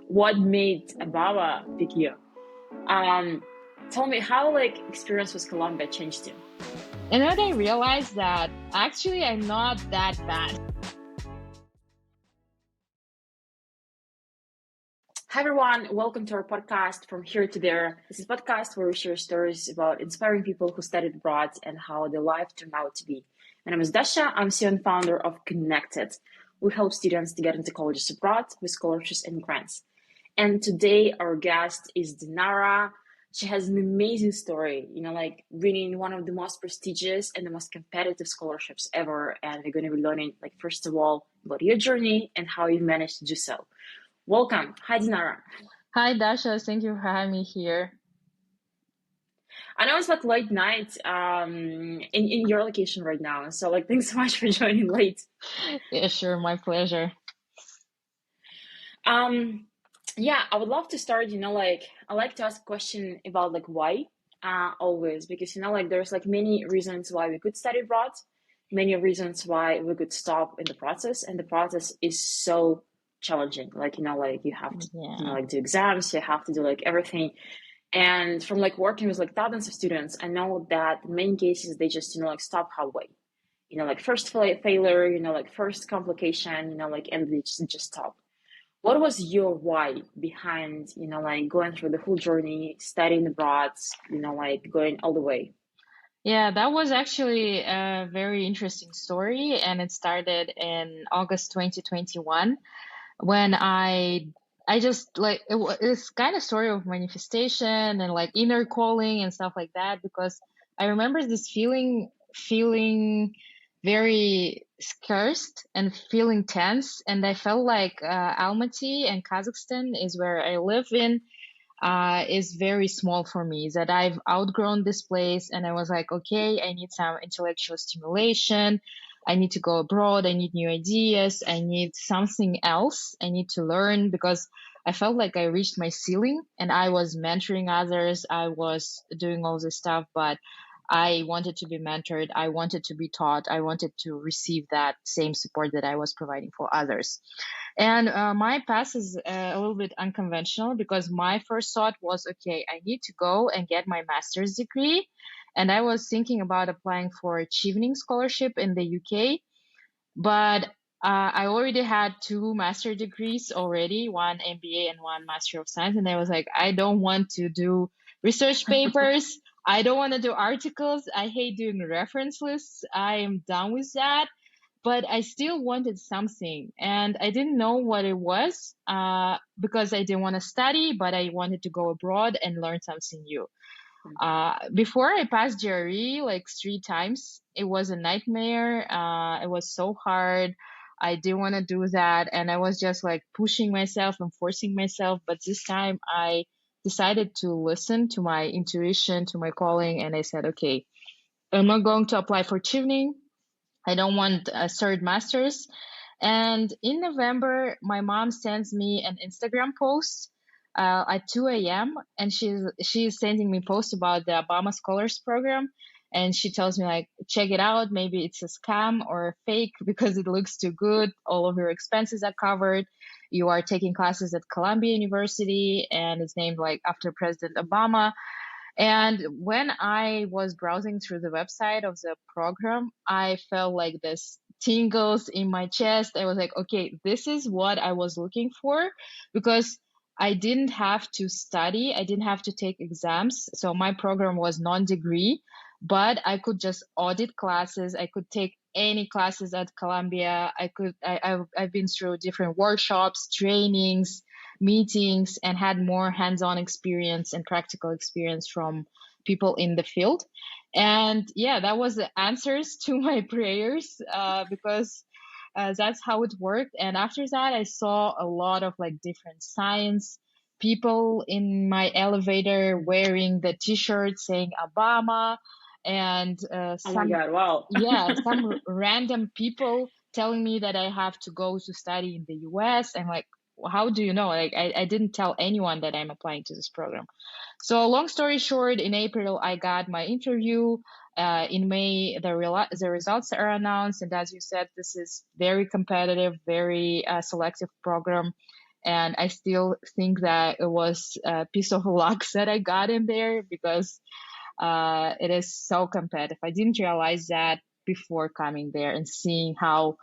what made Ababa pick you? Um, Tell me how experience with Colombia changed you. And then I realized that actually I'm not that bad. Hi everyone, welcome to our podcast From Here to There. This is a podcast where we share stories about inspiring people who studied abroad and how their life turned out to be. My name is Dasha. I'm CEO and founder of Connected. We help students to get into colleges abroad with scholarships and grants. And today our guest is Dinara. She has an amazing story, winning one of the most prestigious and the most competitive scholarships ever. And we're going to be learning, first of all, about your journey and how you managed to do so. Welcome. Hi, Dinara. Hi, Dasha. Thank you for having me here. I know it's late night in your location right now. So thanks so much for joining late. Yeah, sure. My pleasure. Yeah, I would love to start, I like to ask a question about why always, because there's many reasons why we could study abroad, many reasons why we could stop in the process, and the process is so challenging. You have to do exams, you have to do everything. And from working with thousands of students, I know that in many cases they just stop halfway. First failure, first complication, and they just stop. What was your why behind, going through the whole journey, studying abroad, going all the way? Yeah, that was actually a very interesting story, and it started in August 2021 when I just it's kind of story of manifestation and inner calling and stuff like that, because I remember this feeling very scarce and feeling tense, and I felt like Almaty and Kazakhstan is where I live in is very small for me, that I've outgrown this place, and I was like, okay, I need some intellectual stimulation. I need to go abroad. I need new ideas. I need something else. I need to learn, because I felt like I reached my ceiling, and I was mentoring others. I was doing all this stuff, but I wanted to be mentored. I wanted to be taught. I wanted to receive that same support that I was providing for others. And my path is a little bit unconventional, because my first thought was, okay, I need to go and get my master's degree. And I was thinking about applying for a Chevening scholarship in the UK. But I already had two master degrees already, one MBA and one Master of Science. And I was like, I don't want to do research papers. I don't want to do articles. I hate doing reference lists. I am done with that. But I still wanted something, and I didn't know what it was because I didn't want to study, but I wanted to go abroad and learn something new. Before I passed GRE like 3 times, it was a nightmare. It was so hard. I didn't want to do that, and I was just pushing myself and forcing myself. But this time I decided to listen to my intuition, to my calling, and I said, okay, I'm not going to apply for Chevening. I don't want a third master's. And in November, my mom sends me an Instagram post at 2 a.m. and she's sending me posts about the Obama Scholars Program. And she tells me check it out. Maybe it's a scam or fake because it looks too good. All of your expenses are covered. You are taking classes at Columbia University, and it's named after President Obama. And when I was browsing through the website of the program, I felt like this tingles in my chest. I was like, okay, this is what I was looking for, because I didn't have to study. I didn't have to take exams. So my program was non-degree, but I could just audit classes. I could take any classes at Columbia. I've been through different workshops, trainings, meetings, and had more hands-on experience and practical experience from people in the field. And yeah, that was the answers to my prayers, because that's how it worked. And after that, I saw a lot of different science people in my elevator wearing the t-shirt saying Obama, and Oh my God, wow. some random people telling me that I have to go to study in the US. I'm like, how do you know? I didn't tell anyone that I'm applying to this program. So long story short, in April, I got my interview. In May, the results are announced. And as you said, this is very competitive, very selective program. And I still think that it was a piece of luck that I got in there, because it is so competitive. I didn't realize that before coming there and seeing how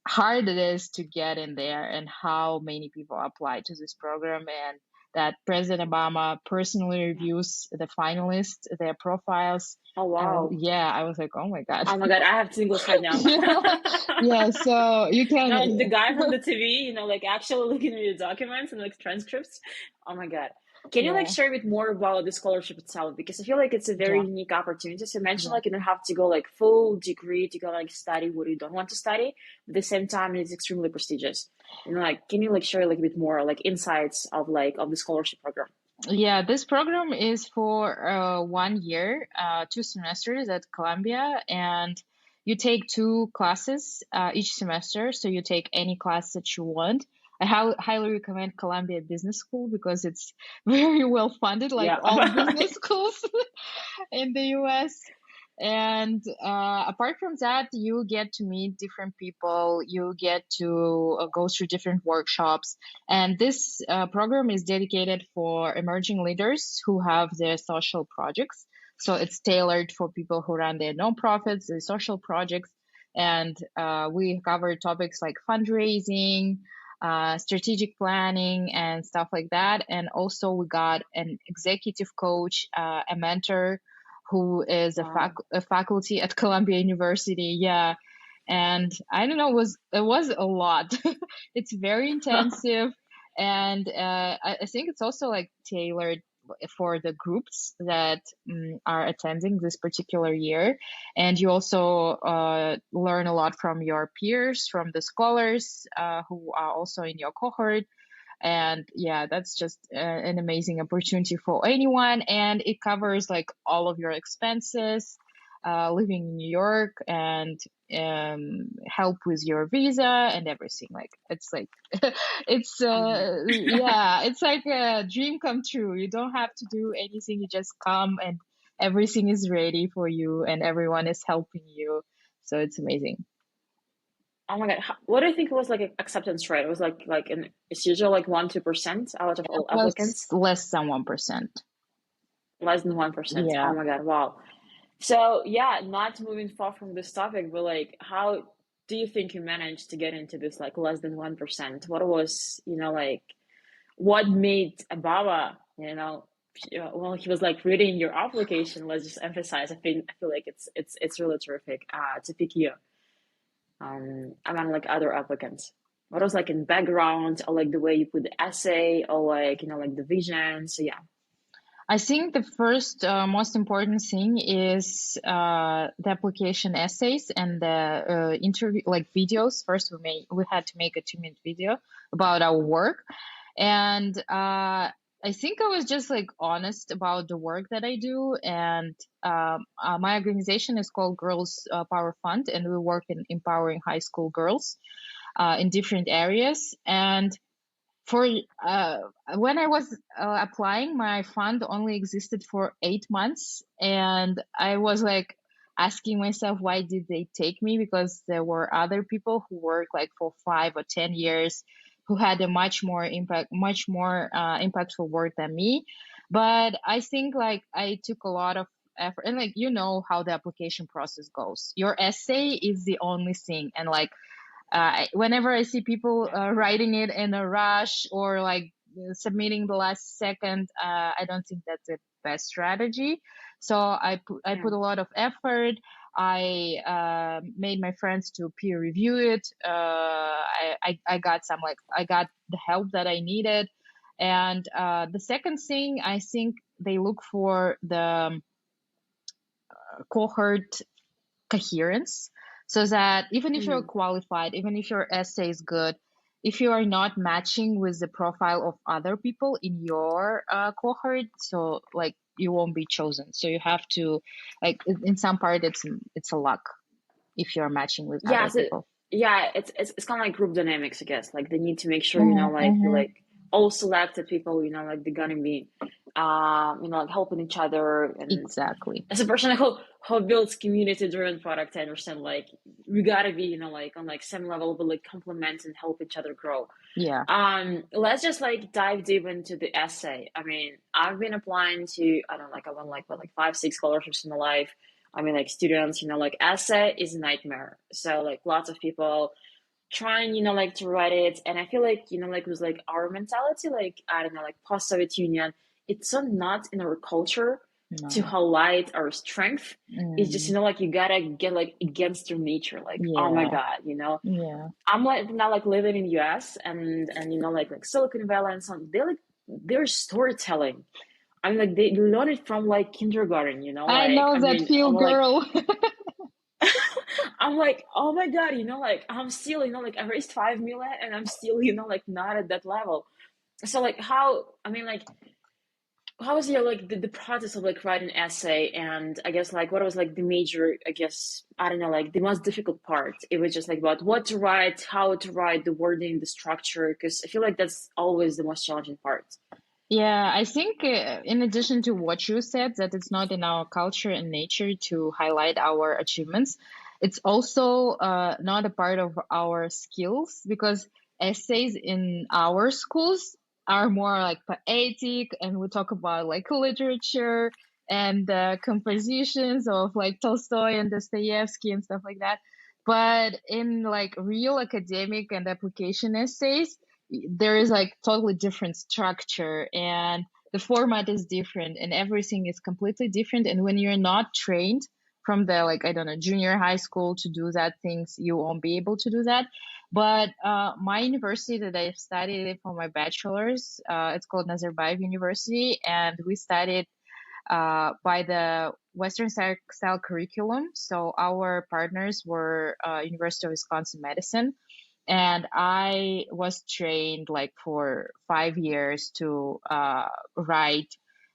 hard it is to get in there and how many people apply to this program, and that President Obama personally reviews the finalists, their profiles. Oh wow. Yeah, I was like, oh my God. Oh my God, I have tingles right now. Yeah, yeah, so you can, Now the guy from the TV, like actually looking at your documents and like transcripts. Oh my God. Can you like yeah, share a bit more about the scholarship itself? Because I feel like it's a very yeah, unique opportunity. So you mentioned yeah. like you don't have to go like full degree to go like study what you don't want to study. But at the same time, it's extremely prestigious. Like, can you like share like a bit more like insights of like of the scholarship program? Yeah, this program is for 1 year, 2 semesters at Columbia, and you take 2 classes each semester. So you take any class that you want. I highly recommend Columbia Business School because it's very well funded, like Yeah. all business schools in the US. And apart from that, you get to meet different people, you get to go through different workshops. And this program is dedicated for emerging leaders who have their social projects. So it's tailored for people who run their nonprofits, their social projects. And we cover topics like fundraising, strategic planning, and stuff like that. And also, we got an executive coach, a mentor who is Wow. a faculty at Columbia University. Yeah. And I don't know, it was a lot. It's very intensive. And I think it's also like tailored for the groups that are attending this particular year. And you also learn a lot from your peers, from the scholars who are also in your cohort. And yeah, that's just an amazing opportunity for anyone. And it covers like all of your expenses, living in New York, and help with your visa and everything. Like it's like it's Mhm. yeah, it's like a dream come true. You don't have to do anything. You just come, and everything is ready for you, and everyone is helping you. So it's amazing. Oh my God. What do you think was like an acceptance rate? It was like an it's usually like 1-2% out of all applicants. Less than 1%. Less than 1%. Oh Yeah. my God. Wow. So yeah, not moving far from this topic, but like how do you think you managed to get into this like less than 1%? What was, like what made Ababa, well, he was like reading your application, let's just emphasize. I feel like it's really terrific to pick you among like other applicants. What was like in background or like the way you put the essay or like like the vision. So yeah. I think the first most important thing is the application essays and the interview, like videos. First, we had to make a 2-minute video about our work, and I think I was just like honest about the work that I do. And my organization is called Girls Power Fund, and we work in empowering high school girls in different areas. And for when I was applying, my fund only existed for 8 months, and I was like asking myself, why did they take me? Because there were other people who worked like for 5 or 10 years, who had a much more impactful work than me. But I think like I took a lot of effort, and like how the application process goes. Your essay is the only thing, and like whenever I see people writing it in a rush or like submitting the last second, I don't think that's the best strategy. So I Yeah. put a lot of effort. I made my friends to peer review it. I got I got the help that I needed. And the second thing, I think they look for the cohort coherence, so that even if you're Mm. qualified, even if your essay is good, if you are not matching with the profile of other people in your cohort, so like you won't be chosen. So you have to, like, in some part, it's a luck if you're matching with Yeah, other so people. yeah, it's kind of like group dynamics, I guess. Like they need to make sure, Mm-hmm, like you mm-hmm. like all selected people, like they're gonna be like helping each other. And Exactly. as a person who builds community driven product, I understand like we gotta be, like on like some level, but like complement and help each other grow. Yeah. Let's just like dive deep into the essay. I mean, I've been applying to, I don't know, like I won like what, like five, six scholarships in my life. I mean, like students, like essay is a nightmare. So like lots of people trying, like to write it. And I feel like, like with like our mentality, like, I don't know, like post-Soviet Union, it's so not in our culture to No. highlight our strength. It's just, Mm. like you gotta get like against your nature. Like, oh my Yeah. God, Yeah. I'm like now like living in the US and like Silicon Valley and some they're storytelling. I mean like they learn it from like kindergarten, I like know I that mean feel, girl. I'm like, oh my God, like I'm still, like I raised 5 million and I'm still, like not at that level. So like how I mean like how was your like the process of like writing an essay, and I guess like what was like the major, I guess, I don't know, like the most difficult part? It was just like about what to write, how to write, the wording, the structure, because I feel like that's always the most challenging part. Yeah, I think in addition to what you said, that it's not in our culture and nature to highlight our achievements, it's also not a part of our skills, because essays in our schools are more like poetic, and we talk about like literature and compositions of like Tolstoy and Dostoevsky and stuff like that. But in like real academic and application essays, there is like totally different structure, and the format is different, and everything is completely different. And when you're not trained from the, like, I don't know, junior high school to do that things, you won't be able to do that. But my university that I studied it for my bachelor's, it's called Nazarbayev University, and we studied by the Western style curriculum. So our partners were University of Wisconsin Madison, and I was trained like for 5 years to write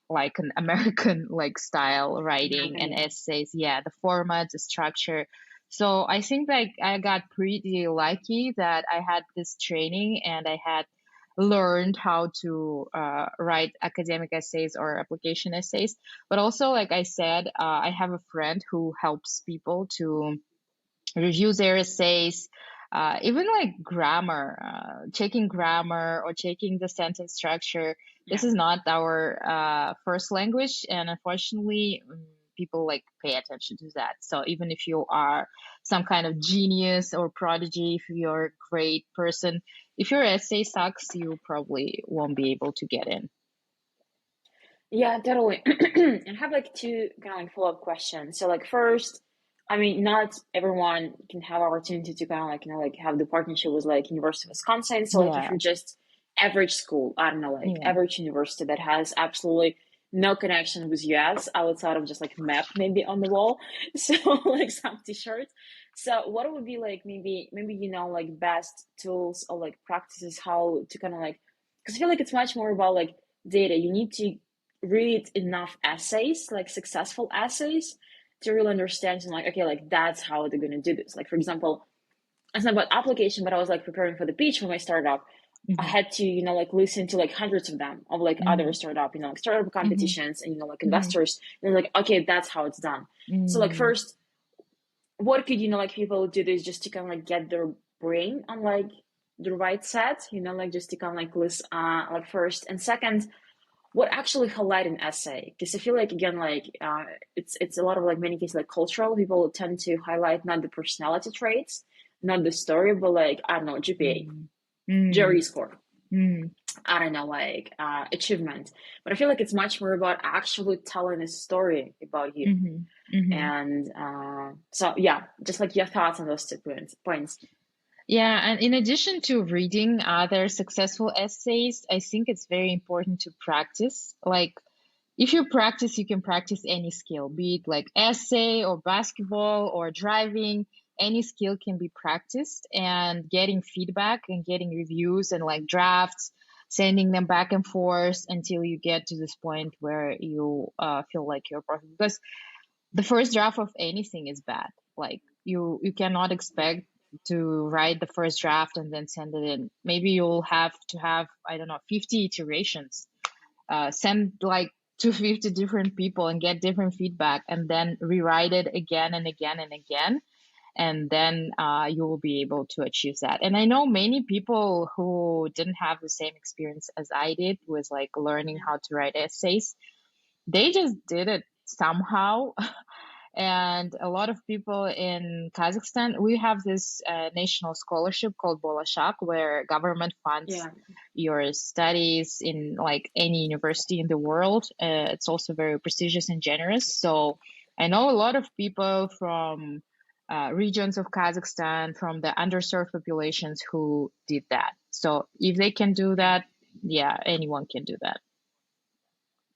like an American like style writing and American, essays. Yeah, the format, the structure. So I think like I got pretty lucky that I had this training and I had learned how to write academic essays or application essays. But also, like I said, I have a friend who helps people to review their essays, even like grammar, checking grammar or checking the sentence structure. This yeah. is not our first language, and unfortunately, people like pay attention to that. So even if you are some kind of genius or prodigy, if you're a great person, if your essay sucks, you probably won't be able to get in. Yeah, totally. And I have like two kind of like follow-up questions. So like first, I mean, not everyone can have opportunity to kind of like, like have the partnership with like University of Wisconsin. So like if Yeah, you're just average school, I don't know, like yeah, average university that has absolutely no connection with US outside of just like map maybe on the wall. So like some t-shirts. So what would be like maybe like best tools or like practices how to kind of like, because I feel like it's much more about like data. You need to read enough essays, like successful essays, to really understand and like, okay, like that's how they're gonna do this. Like for example, it's not about application, but I was like preparing for the pitch for my startup. I hmm, had to, like listen to like hundreds of them of like other hmm, startup, like startup hmm, competitions and like hmm, investors. And like, okay, that's how it's done. So like hmm. first, what could like people do this just to kind of like get their brain on like the right set, like just to kind of like list like first and second, what actually highlight an essay, because I feel like again like it's a lot of like many cases like cultural people tend to highlight not the personality traits, not the story, but like I don't know, GPA, Mm, mm, GRE score, mm, I don't know, like achievement. But I feel like it's much more about actually telling a story about you. mhm, mhm. And so yeah, just like your thoughts on those two points. Yeah, and in addition to reading other successful essays, I think it's very important to practice. Like, if you practice, you can practice any skill, be it like essay or basketball or driving. Any skill can be practiced, and getting feedback and getting reviews and like drafts, sending them back and forth until you get to this point where you feel like you're perfect. Because the first draft of anything is bad. Like you cannot expect to write the first draft and then send it in. Maybe you'll have to have, I don't know, 50 iterations send like to 50 different people and get different feedback and then rewrite it again and again and again. And then you will be able to achieve that. And I know many people who didn't have the same experience as I did with like learning Yeah. how to write essays. They just did it somehow. And a lot of people in Kazakhstan, we have this national scholarship called Bolashak, where government funds Yeah. your studies in like any university in the world. It's also very prestigious and generous. So I know a lot of people from regions of Kazakhstan, from the underserved populations who did that. So if they can do Yeah. that, yeah, anyone can do that.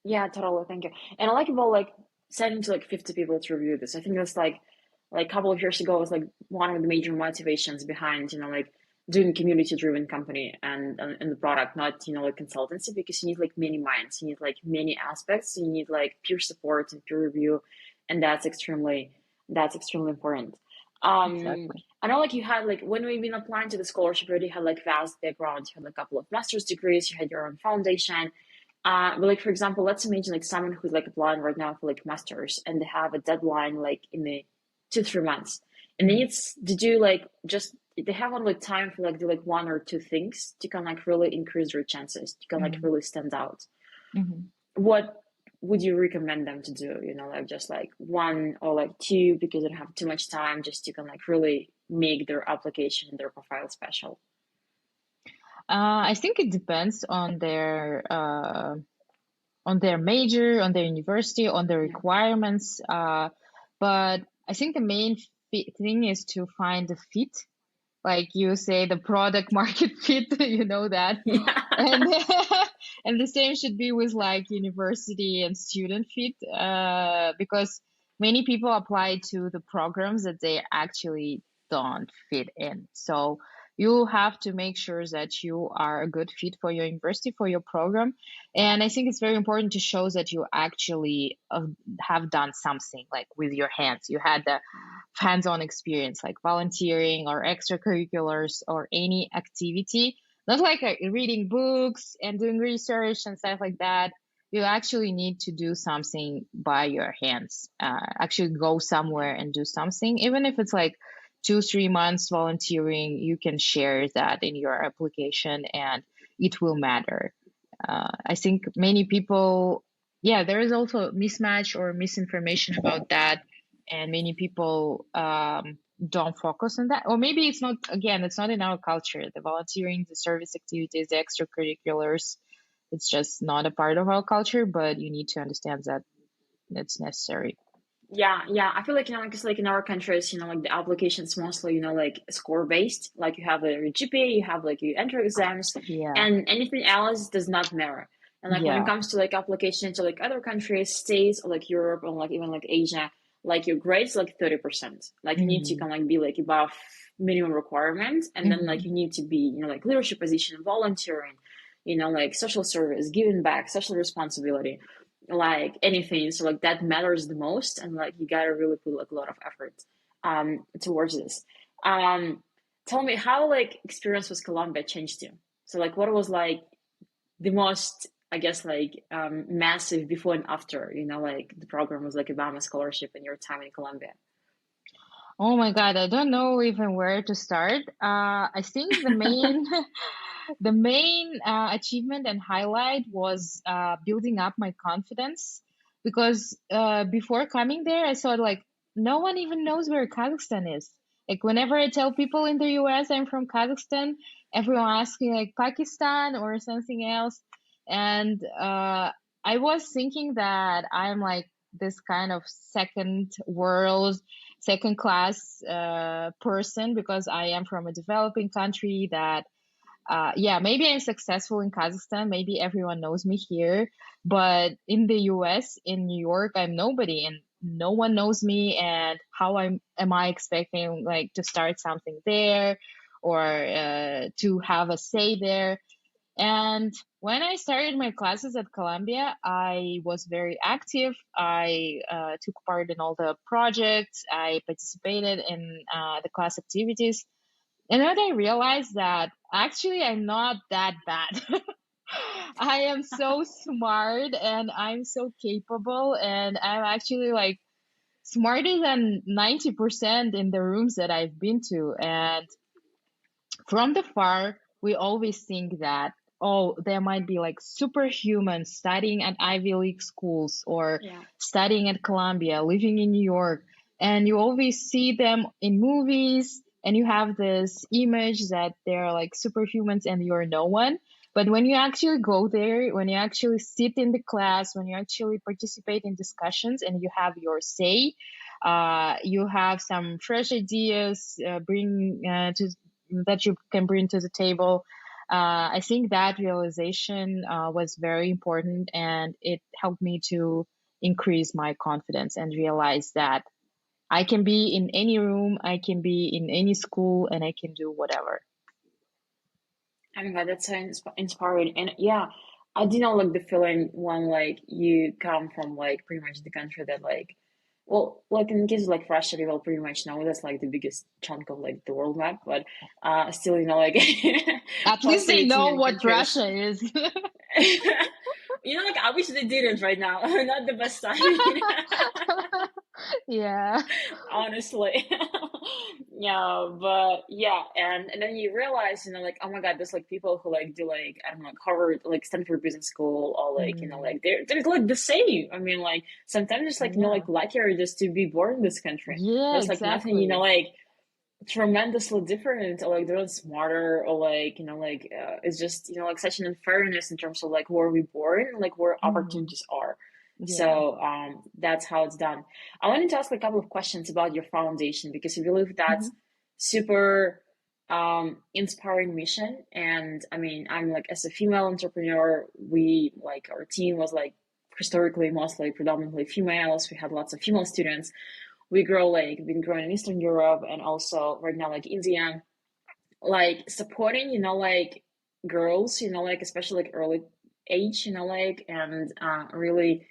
Yeah, totally. Thank you. And I like about like sending to like 50 people to review this. I think that's like a couple of years ago was like one of the major motivations behind, like doing community driven company and the product, not, like consultancy, because you need like many minds, you need like many aspects, you need like peer support and peer review, and that's extremely important. Exactly. I know like you had like when we've been applying to the scholarship, you already had like vast background, you had like, a couple of master's degrees, you had your own foundation. But like for example, let's imagine like someone who's like applying right now for like masters and they have a deadline like in the 2 3 months, and they Mhm. need to do like just they have only like time for like do like one or two things to kind of like really increase their chances to kind of like Mhm. really stand out. Mhm. What would you recommend them to do? Like just like one or like two because they don't have too much time just to kind of like really make their application, their profile special. I think it depends on their major, on their university, on the Yeah. requirements. But I think the main thing is to find the fit, like you say, the product market fit. You know that, Yeah. and and the same should be with like university and student fit, because many people apply to the programs that they actually don't fit in. So you have to make sure that you are a good fit for your university, for your program. And I think it's very important to show that you actually have done something like with your hands. You had the hands-on experience like volunteering or extracurriculars or any activity, not like reading books and doing research and stuff like that. You actually need to do something by your hands, actually go somewhere and do something, even if it's like 2 3 months volunteering. You can share that in your application and it will matter. I think many people, yeah, there is also mismatch or misinformation about that, and many people don't focus on that. Or maybe it's not, again, it's not in our culture. The volunteering, the service activities, the extracurriculars, it's just not a part of our culture, but you need to understand that it's necessary. Yeah, yeah. I feel like, because like in our countries, like the applications mostly, like score based. Like you have your GPA, you have like you enter exams, Yeah, and anything else does not matter. And like when it yeah. comes to like application to like other countries, states, or like Europe, or like even like Asia, like your grades like 30%. Like you need to Mm-hmm. kind of like be like above minimum requirements, and then like Mm-hmm. you need to be, like leadership position, volunteering, like social service, giving back, social responsibility, like anything. So like that matters the most, and like you gotta really put like a lot of effort towards this. um Tell me how like experience with Colombia changed you. So like what was like the most, I guess, like massive before and after, like the program was like Obama scholarship and your time in Colombia. Oh my God, I don't know even where to start. I think the main the main achievement and highlight was building up my confidence, because before coming there, I thought like no one even knows where Kazakhstan is. Like whenever I tell people in the US I'm from Kazakhstan, everyone asks me like Pakistan or something else, and I was thinking that I'm like this kind of second world, second class person because I am from a developing country that yeah, maybe I'm successful in Kazakhstan. Maybe everyone knows me here, but in the US, in New York, I'm nobody and no one knows me. And how am I expecting like to start something there or to have a say there? And when I started my classes at Columbia, I was very active. I took part in all the projects. I participated in the class activities. And then I realized that actually I'm not that bad. I am so smart and I'm so capable, and I'm actually like smarter than 90% in the rooms that I've been to. And from the far, we always think that, oh, there might be like superhumans studying at Ivy League schools or Yeah. studying at Columbia, living in New York. And you always see them in movies, and you have this image that they're like superhumans and you're no one. But when you actually go there, when you actually sit in the class, when you actually participate in discussions and you have your say, you have some fresh ideas, bring to that you can bring to the table. I think that realization was very important, and it helped me to increase my confidence and realize that I can be in any room, I can be in any school, and I can do whatever. Oh my God, that's so inspiring. And yeah, I do know like the feeling when like you come from like pretty much the country that like, well, like in the case of like Russia, people pretty much know that's like the biggest chunk of like the world map, but still, like At least they know post-Soviet what countries. Russia is. Like I wish they didn't right now. Not the best timing. Yeah. Honestly. Yeah, but yeah, and then you realize, like, oh my God, there's like people who like do like, I don't know, like Harvard, like Stanford Business School, or like, Mm, like they're like the same. I mean, like sometimes it's like, yeah. like luckier just to be born in this country. Yeah, There's like nothing, exactly. like tremendously different, or like they're not smarter, or like, like it's just, like such an unfairness in terms of like where we born, like where Hmm. opportunities are. Yeah. So that's how it's done. I wanted to ask a couple of questions about your foundation, because I believe Hmm. that's super inspiring mission. And I mean, I'm like, as a female entrepreneur, we like, our team was like historically mostly predominantly females. We had lots of female students. We grow like been growing in Eastern Europe, and also right now like India, like supporting, like girls, like especially like early age, like, and really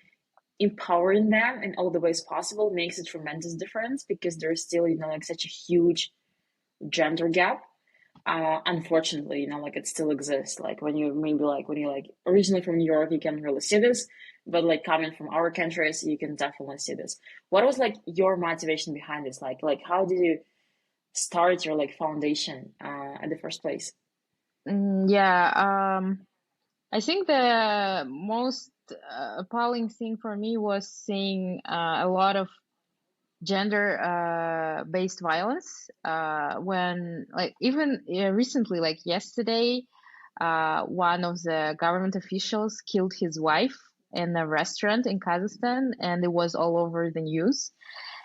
empowering them in all the ways possible makes a tremendous difference, because there's still, like such a huge gender gap. Unfortunately, like it still exists. Like when you maybe like when you're like originally from New York, you can really see this, but like coming from our countries, you can definitely see this. What was like your motivation behind this? Like how did you start your like foundation at the first place? Yeah. I think the most appalling thing for me was seeing a lot of gender based violence when like even recently, like yesterday, one of the government officials killed his wife in a restaurant in Kazakhstan, and it was all over the news.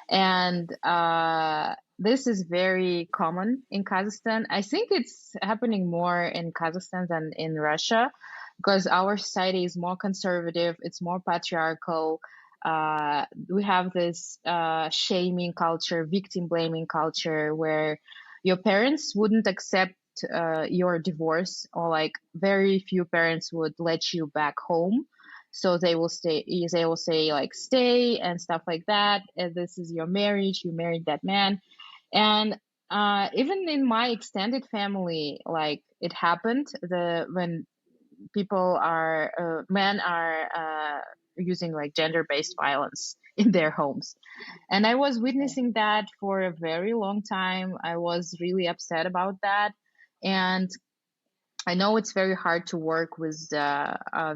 And this is very common in Kazakhstan. I think it's happening more in Kazakhstan than in Russia, because our society is more conservative, it's more patriarchal. We have this shaming culture, victim blaming culture, where your parents wouldn't accept your divorce, or like very few parents would let you back home. So they will say like stay and stuff like that. And this is your marriage, you married that man. And even in my extended family, like it happened the when people are men are using like gender based violence in their homes. And I was witnessing that for a very long time. I was really upset about that. And I know it's very hard to work with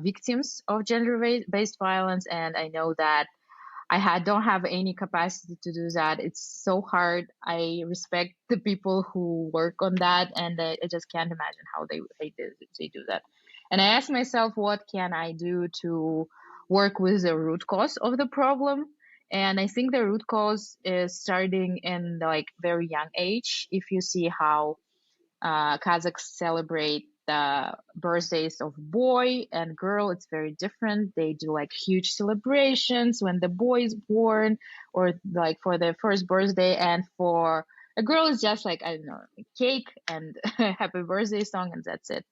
victims of gender-based violence, and I know that don't have any capacity to do that. It's so hard. I respect the people who work on that, and I just can't imagine how they do that. And I ask myself, what can I do to work with the root cause of the problem? And I think the root cause is starting in like very young age. If you see how Kazakhs celebrate the birthdays of boy and girl. It's very different. They do like huge celebrations when the boy is born, or like for their first birthday. And for a girl, it's just like, I don't know, cake and happy birthday song, and that's it.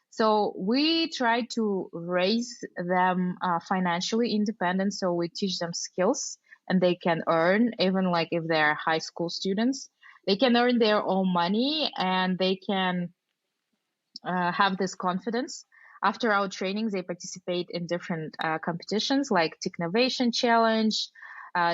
So we try to raise them financially independent. So we teach them skills, and they can earn, even like if they're high school students, they can earn their own money, and they can have this confidence. after our trainings, they participate in different competitions like Technovation Challenge,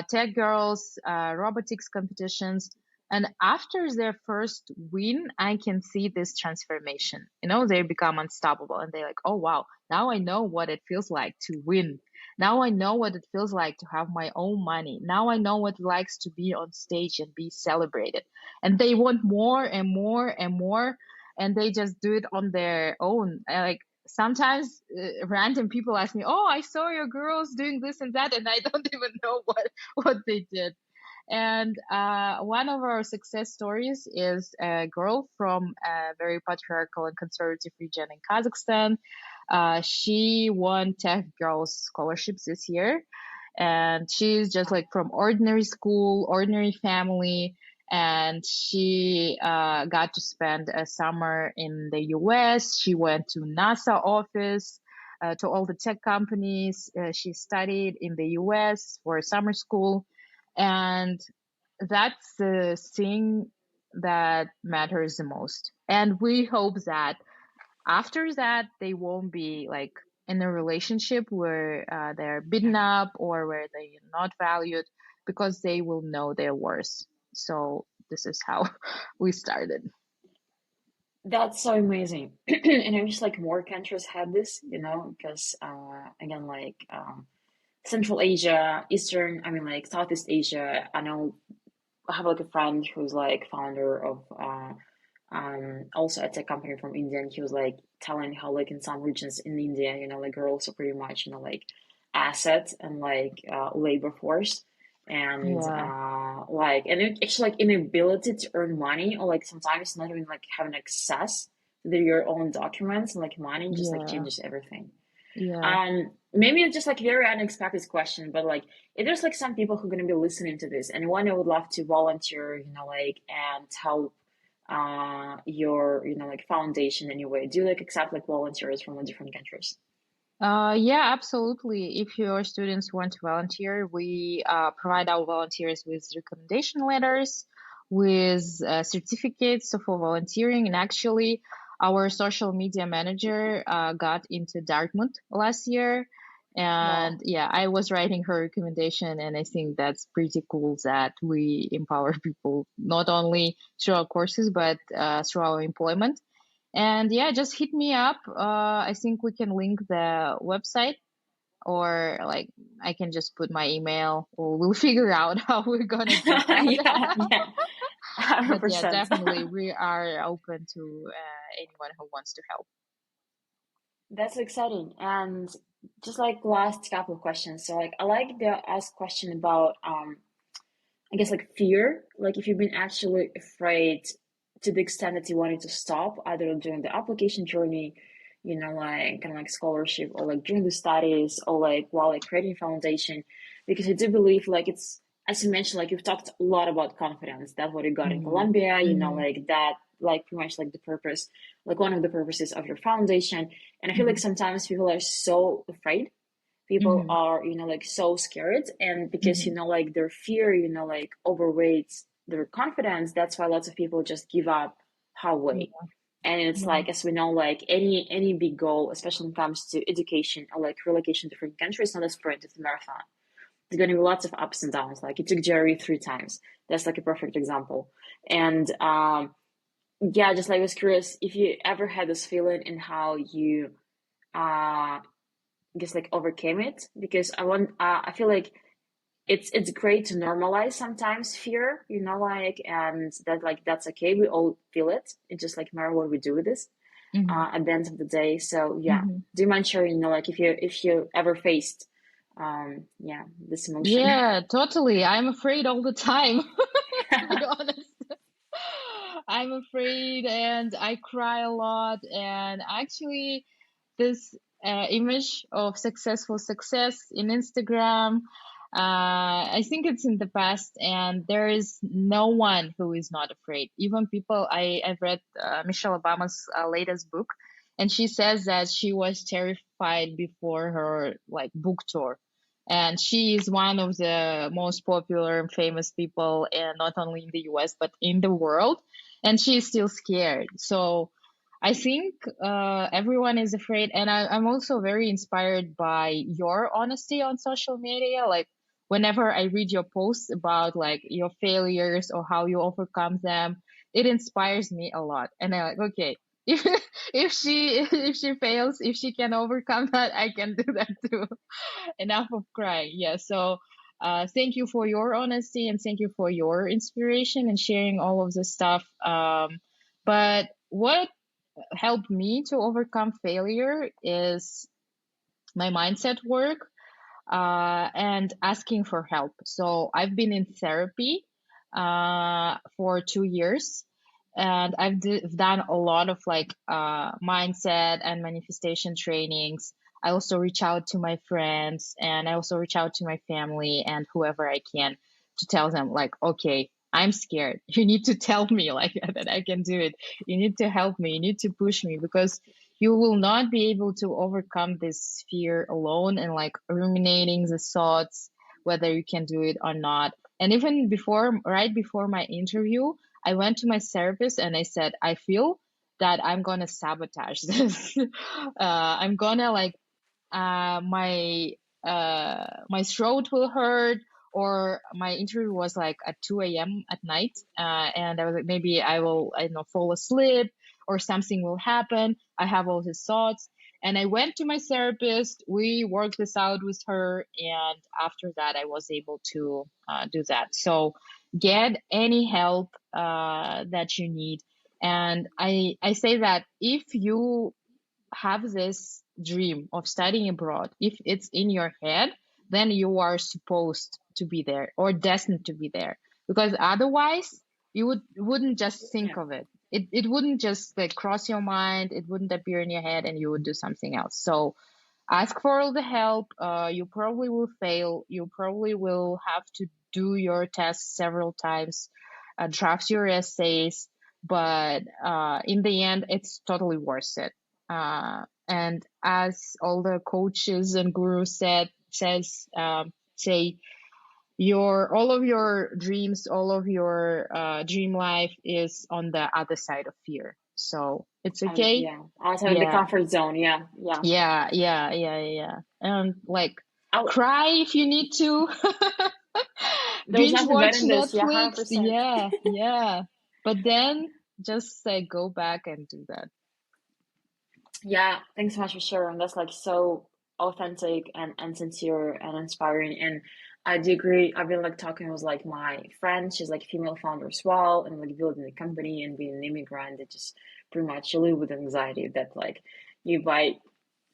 Tech Girls, robotics competitions. And after their first win, I can see this transformation. They become unstoppable and they're like, oh, wow, now I know what it feels like to win. Now I know what it feels like to have my own money. Now I know what it likes to be on stage and be celebrated. And they want more and more and more, and they just do it on their own. Like sometimes random people ask me, "Oh, I saw your girls doing this and that," and I don't even know what they did. And one of our success stories is a girl from a very patriarchal and conservative region in Kazakhstan. She won Tech Girls scholarships this year, and she's just like from ordinary school, ordinary family, and she got to spend a summer in the US. She went to NASA office, to all the tech companies. She studied in the US for summer school, and that's the thing that matters the most. And we hope that after that, they won't be like in a relationship where they're beaten up or where they're not valued, because they will know their worth. So this is how we started. That's so amazing. And I wish like more countries had this, because again, like Central Asia, Eastern, I mean like Southeast Asia. I know I have like a friend who's like founder of also a tech company from India, and he was like telling how like in some regions in India, like girls are pretty much like asset and like labor force, and Yeah, actually like inability to earn money, or like sometimes not even like having access to your own documents and like money just like yeah, changes everything. yeah. Maybe it's just like a very unexpected question, but like if there's like some people who are gonna be listening to this and one I would love to volunteer, like and help your like foundation anyway. Do you like accept like volunteers from different countries? Yeah, absolutely. If your students want to volunteer, we provide our volunteers with recommendation letters, with certificates for volunteering. And actually, our social media manager got into Dartmouth last year. And Wow. yeah, I was writing her recommendation, and I think that's pretty cool that we empower people not only through our courses, but through our employment. And yeah, just hit me up. I think we can link the website, or like I can just put my email, or we'll figure out how we're gonna do that. Yeah, yeah, But yeah, 100%. definitely we are open to anyone who wants to help. That's exciting. And just like last couple of questions. So like I like the ask question about I guess like fear, like if you've been actually afraid to the extent that you wanted to stop, either during the application journey, like kind of like scholarship, or like during the studies, or like while like creating foundation, because I do believe like it's, as you mentioned, like you've talked a lot about confidence. That's what you got in Hmm. Colombia, Hmm. like that, like pretty much like the purpose, like one of the purposes of your foundation. And I feel like Hmm. sometimes people are so afraid, people Hmm. are like so scared, and because Hmm. like their fear like overweights their confidence, that's why lots of people just give up halfway. Yeah, And it's yeah, like, as we know, like any big goal, especially when it comes to education or like relocation to different countries, it's not a sprint, it's a marathon. There's going to be lots of ups and downs. Like it took Jerry 3 times. That's like a perfect example. And yeah, just like I was curious if you ever had this feeling and how you uh guess like overcame it, because I feel like it's great to normalize sometimes fear, like, and that like that's okay, we all feel it. It just like matter what we do with this hmm, at the end of the day. So yeah, hmm. do you mind sharing, like if you ever faced yeah, this emotion? Yeah, totally. I'm afraid all the time, to be honest. I'm afraid and I cry a lot. And actually, this image of successful success in Instagram, I think it's in the past, and there is no one who is not afraid. Even people, I've read Michelle Obama's latest book, and she says that she was terrified before her like book tour. And she is one of the most popular and famous people, and not only in the US but in the world, and she is still scared. So I think everyone is afraid, and I'm also very inspired by your honesty on social media. Like whenever I read your posts about like your failures or how you overcome them, it inspires me a lot. And I'm like, okay, if if she fails, if she can overcome that, I can do that too. Enough of crying. Yeah. So thank you for your honesty and thank you for your inspiration and sharing all of this stuff. But what helped me to overcome failure is my mindset work and asking for help. So I've been in therapy for 2 years, and I've done a lot of like mindset and manifestation trainings. I also reach out to my friends, and I also reach out to my family and whoever I can to tell them like, okay, I'm scared. You need to tell me like that I can do it. You need to help me. You need to push me because you will not be able to overcome this fear alone and like ruminating the thoughts whether you can do it or not. And even before, right before my interview, I went to my therapist and I said, I feel that I'm gonna sabotage this. I'm gonna like my throat will hurt, or my interview was like at 2 a.m. at night, and I was like, maybe I don't know, fall asleep or something will happen. I have all these thoughts. And I went to my therapist. We worked this out with her. And after that, I was able to do that. So get any help that you need. And I say that if you have this dream of studying abroad, if it's in your head, then you are supposed to be there or destined to be there. Because otherwise, you wouldn't just think Yeah. of it. It wouldn't just like cross your mind. It wouldn't appear in your head, and you would do something else. So ask for all the help. You probably will fail. You probably will have to do your tests several times, draft your essays, but in the end, it's totally worth it. And as all the coaches and gurus say, your all of your dreams, all of your dream life is on the other side of fear. So it's okay. Yeah, outside of the Yeah, comfort zone. Yeah, yeah. yeah. And like I, cry if you need to. there's Binge nothing better watch than this. Yeah, Netflix. 100%. Yeah. But then just say go back and do that. Yeah, thanks so much for sharing. That's like so authentic and sincere and inspiring. And I do agree. I've been like talking with like my friend. She's like a female founder as well, and like building a company and being an immigrant. That just pretty much live with anxiety that like you buy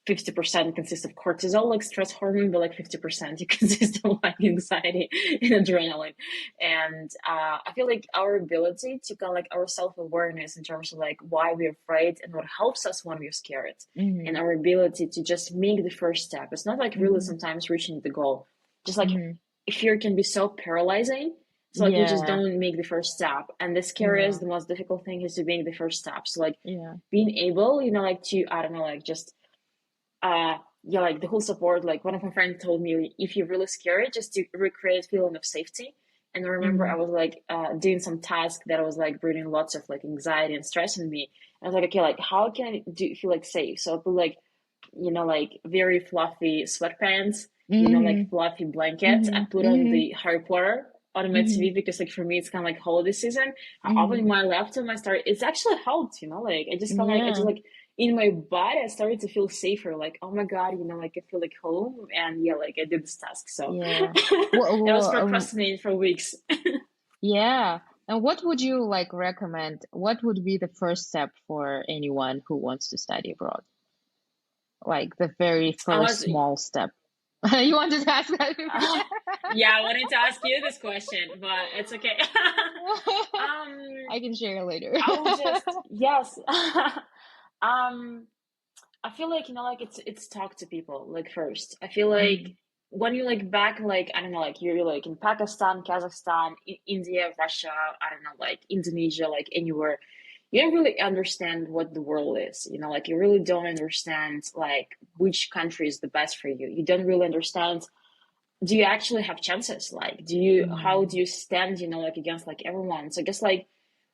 50% consists of cortisol, like stress hormone, but like 50% it consists of like anxiety and adrenaline. And I feel like our ability to kind of like our self-awareness in terms of like why we're afraid and what helps us when we're scared, and Mm-hmm. our ability to just make the first step. It's not like really Mm-hmm. sometimes reaching the goal. Just like Mm-hmm. fear can be so paralyzing. So like we just Yeah. don't make the first step. And the scariest, Yeah. the most difficult thing is to make the first step. So like Yeah. being able, like to, I don't know, like just yeah, like the whole support. Like one of my friends told me, if you're really scared, just to recreate feeling of safety. And I remember I Mm-hmm. was like doing some task that was like bringing lots of like anxiety and stress in me. And I was like, okay, like how can I feel like safe? So I put like, like very fluffy sweatpants, like Mm-hmm. fluffy blankets. I Mm-hmm. put on Mm-hmm. the Harry Potter on my Mm-hmm. TV because like for me it's kind of like holiday season. I Mm-hmm. opened my laptop and I started. It's actually helped, like I just kind of like I just Yeah. like in my body I started to feel safer. Like oh my god, like I feel like home, and yeah, like I did this task. So Yeah. that was procrastinating for weeks. Yeah. And what would you like recommend? What would be the first step for anyone who wants to study abroad? Like the very I first was small step. You wanted to ask that before? uh, yeah, I wanted to ask you this question, but it's okay. um I can share later. I will just yes. um I feel like like it's talk to people like first. I feel like Mm, when you like back like I don't know like you're like in Pakistan, Kazakhstan, India, Russia, I don't know like Indonesia, like anywhere, you don't really understand what the world is. Like you really don't understand like which country is the best for you. You don't really understand. Do you actually have chances? Like, how mm, do you stand? Like against like everyone? So I guess like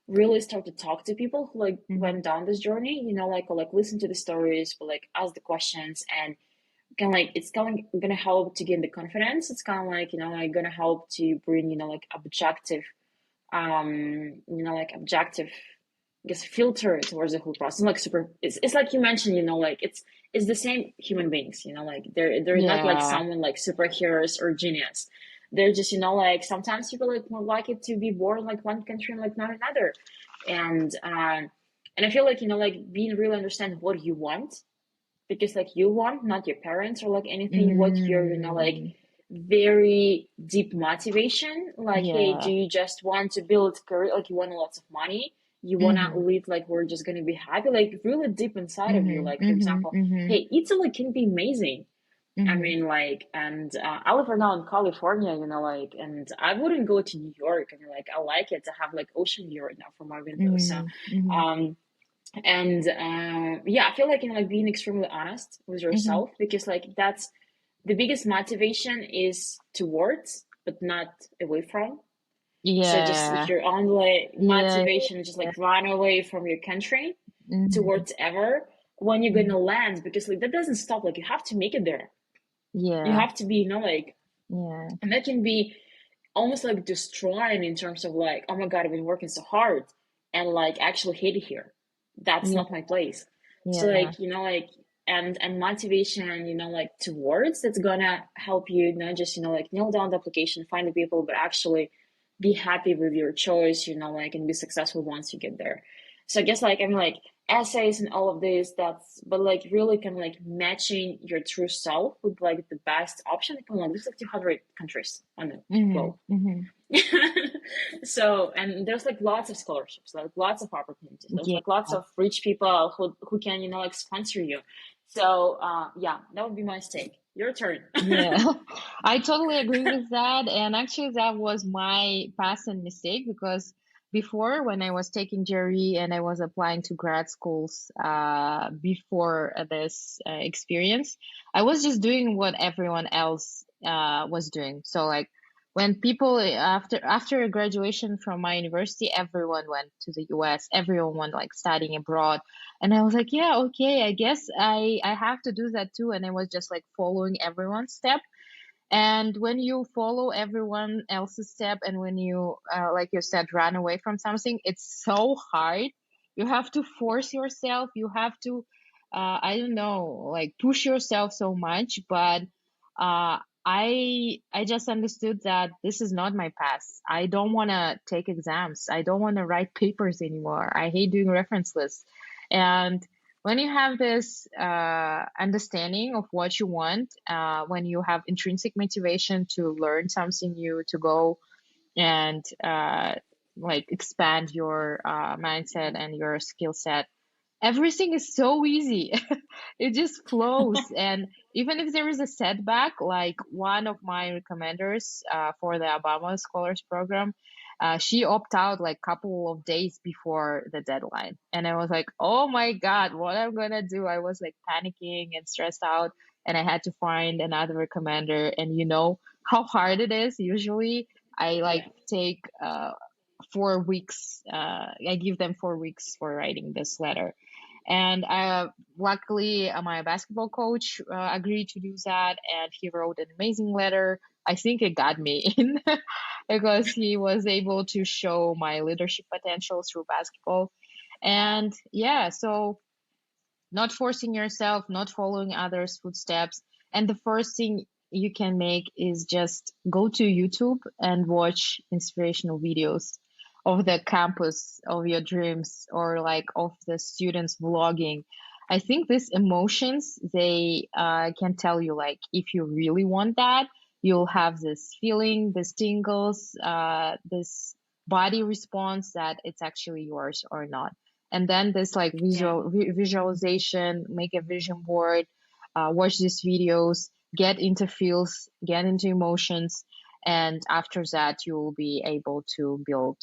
really start to talk to people who like Mm-hmm. went down this journey, like or like listen to the stories, but like ask the questions, and kind of like it's kind of gonna help to gain the confidence. It's kind of like like gonna help to bring like objective, like objective, I guess, filter towards the whole process. Like super, it's like you mentioned, like it's the same human beings, like they're not like Yeah. someone like superheroes or genius. They're just like sometimes people like more likely to be born like one country and like not another, and I feel like like being really understand what you want, because like you want, not your parents or like anything, what your like Mm. very deep motivation, like, hey, do Yeah. you just want to build career, like you want lots of money, you want to Mm-hmm. live like we're just going to be happy, like really deep inside of you, Mm-hmm. like for Mm-hmm. example, Mm-hmm. hey, Italy can be amazing. I Mm-hmm. mean, like, and I live right now in California, like, and I wouldn't go to New York. I mean, like, I like it to have like ocean view right now from my window. So, Mm-hmm. um, and yeah, I feel like like being extremely honest with Mm-hmm. yourself, because like that's the biggest motivation is towards but not away from. So just if Yeah. your only Yeah. motivation is just Yeah. like run away from your country Mm-hmm. towards ever, when you're Mm-hmm. gonna land, because like that doesn't stop, like you have to make it there. You Yeah. have to be like, Yeah. and that can be almost like destroying in terms of like, oh my god, I've been working so hard and like actually hate it here. That's Yeah. not my place. So Yeah. like, and motivation, like towards, that's gonna help you not just, like nail down the application, find the people, but actually be happy with your choice, like, and be successful once you get there. So I guess like, I mean, like essays and all of this, that's, but like really kind of like matching your true self with like the best option. Come on, there's like 200 countries on the Mm-hmm. globe. Mm-hmm. So, and there's like lots of scholarships, like lots of opportunities. There's Yeah. like lots of rich people who can, like sponsor you. So, yeah, that would be my stake. Your turn. Yeah, I totally agree with that. And actually, that was my past and mistake because before, when I was taking GRE and I was applying to grad schools, before this experience, I was just doing what everyone else was doing. So, like, when people after graduation from my university, everyone went to the US, everyone went like studying abroad. And I was like, yeah, okay, I guess I have to do that too. And I was just like following everyone's step. And when you follow everyone else's step, and when you, like you said, run away from something, it's so hard. You have to force yourself. You have to, I don't know, like push yourself so much. But I just understood that this is not my path. I don't want to take exams. I don't want to write papers anymore. I hate doing reference lists. And when you have this understanding of what you want, when you have intrinsic motivation to learn something new, to go and like expand your mindset and your skill set, everything is so easy. It just flows. And even if there is a setback, like one of my recommenders for the Obama Scholars Program, she opted out like couple of days before the deadline. And I was like, oh my God, what I'm gonna do? I was like panicking and stressed out, and I had to find another recommender. And you know how hard it is usually. I like Yeah. take 4 weeks. I give them 4 weeks for writing this letter, and luckily, my basketball coach agreed to do that, and he wrote an amazing letter. I think it got me in because he was able to show my leadership potential through basketball. And yeah, so not forcing yourself, not following others' footsteps. And the first thing you can make is just go to YouTube and watch inspirational videos of the campus of your dreams, or like of the students vlogging. I think these emotions, they can tell you like if you really want that, you'll have this feeling, this tingles, this body response that it's actually yours or not. And then this like Yeah. visualization, make a vision board, watch these videos, get into feels, get into emotions, and after that you will be able to build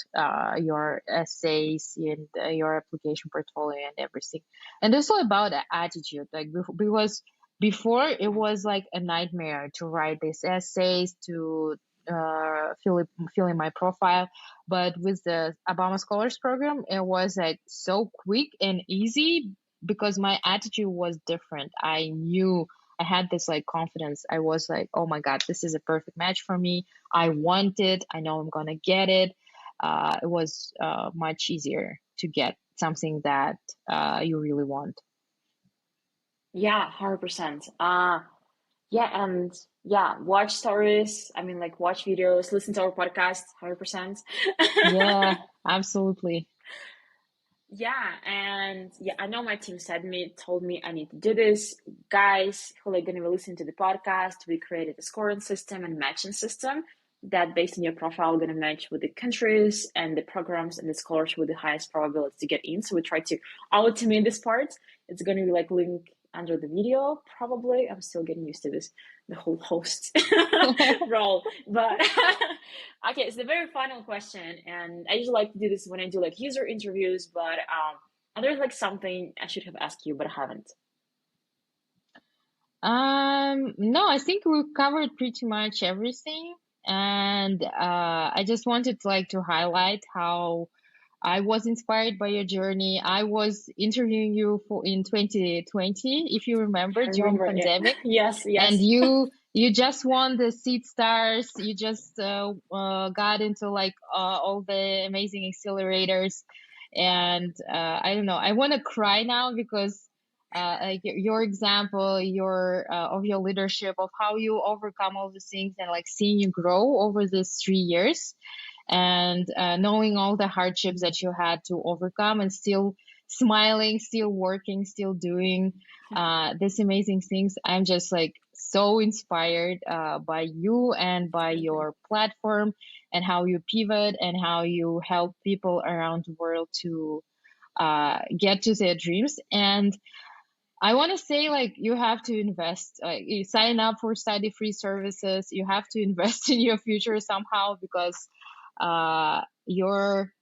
your essays and your application portfolio and everything. And it's all about attitude, like because before it Yeah. was like a nightmare to write these essays, to filling my profile. But with the Obama Scholars Program, it was like so quick and easy because my attitude was different. I knew I had this like confidence. I was like, oh my God, this is a perfect match for me. I want it. I know I'm gonna get it. It was much easier to get something that you really want. Yeah, 100%. Yeah, and yeah, watch stories. I mean, like watch videos, listen to our podcast, 100%. Yeah, absolutely. Yeah, and yeah, I know my team told me I need to do this. Guys who are going to be listening to the podcast, we created a scoring system and matching system that based on your profile, going to match with the countries and the programs and the scholars with the highest probability to get in. So we try to automate this part. It's going to be like link under the video, probably. I'm still getting used to this, the whole host role. But okay, so the very final question, and I usually like to do this when I do like user interviews, but there's like something I should have asked you, but I haven't. No, I think we've covered pretty much everything. And I just wanted like to highlight how I was inspired by your journey. I was interviewing you for in 2020, if you remember, I during remember it. pandemic, Yes, and yes. you just won the Seed Stars. You just got into like all the amazing accelerators, and I don't know. I want to cry now because like your example, your of your leadership, of how you overcome all the things, and like seeing you grow over these 3 years, and knowing all the hardships that you had to overcome, and still smiling, still working, still doing these amazing things. I'm just like so inspired by you and by Thank you. your platform, and how you pivot and how you help people around the world to get to their dreams. And I want to say, like, you have to invest, like, you sign up for study free services. You have to invest in your future somehow, because your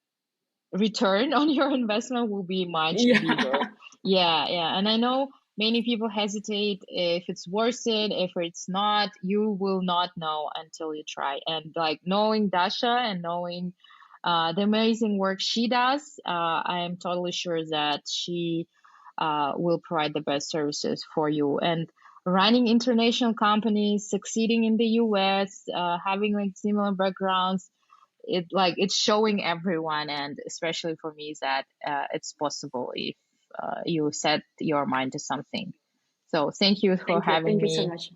return on your investment will be much bigger. Yeah. Yeah, yeah. And I know many people hesitate if it's worth it, if it's not. You will not know until you try. And like knowing Dasha and knowing the amazing work she does, I am totally sure that she will provide the best services for you. And running international companies, succeeding in the US, having like similar backgrounds, it's showing everyone, and especially for me, that it's possible if you set your mind to something. So thank you for Thank you. having Thank you so me. much.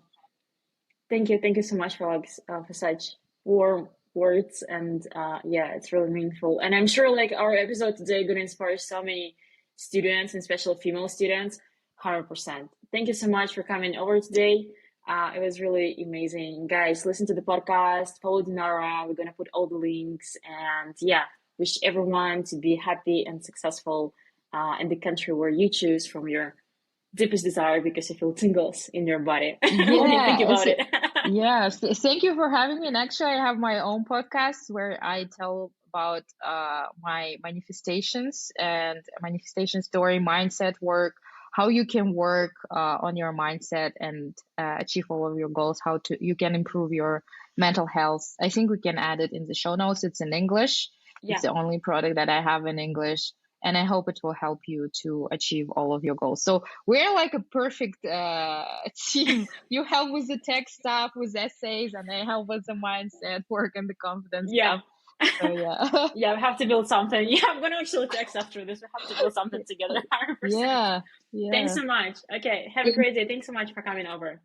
Thank you. Thank you so much for like for such warm words, and yeah, it's really meaningful. And I'm sure like our episode today gonna inspire so many students, and especially female students. 100%. Thank you so much for coming over today. It was really amazing, guys. Listen to the podcast. Follow Dinara. We're gonna put all the links, and yeah, wish everyone to be happy and successful in the country where you choose from your deepest desire, because you feel tingles in your body when you think Yeah, about it. yes. Thank you for having me. And actually, I have my own podcast where I tell about my manifestations and manifestation story, mindset work, how you can work on your mindset and achieve all of your goals, how to you can improve your mental health. I think we can add it in the show notes. It's in English. It's Yeah. the only product that I have in English. And I hope it will help you to achieve all of your goals. So we're like a perfect team. You help with the tech stuff, with essays, and I help with the mindset work and the confidence Yeah. stuff. So yeah. Yeah, we have to build something. Yeah, I'm gonna actually text after this. We have to build something together. 100%. Yeah, Thanks yeah. so much. Okay, have a great day. Thanks so much for coming over.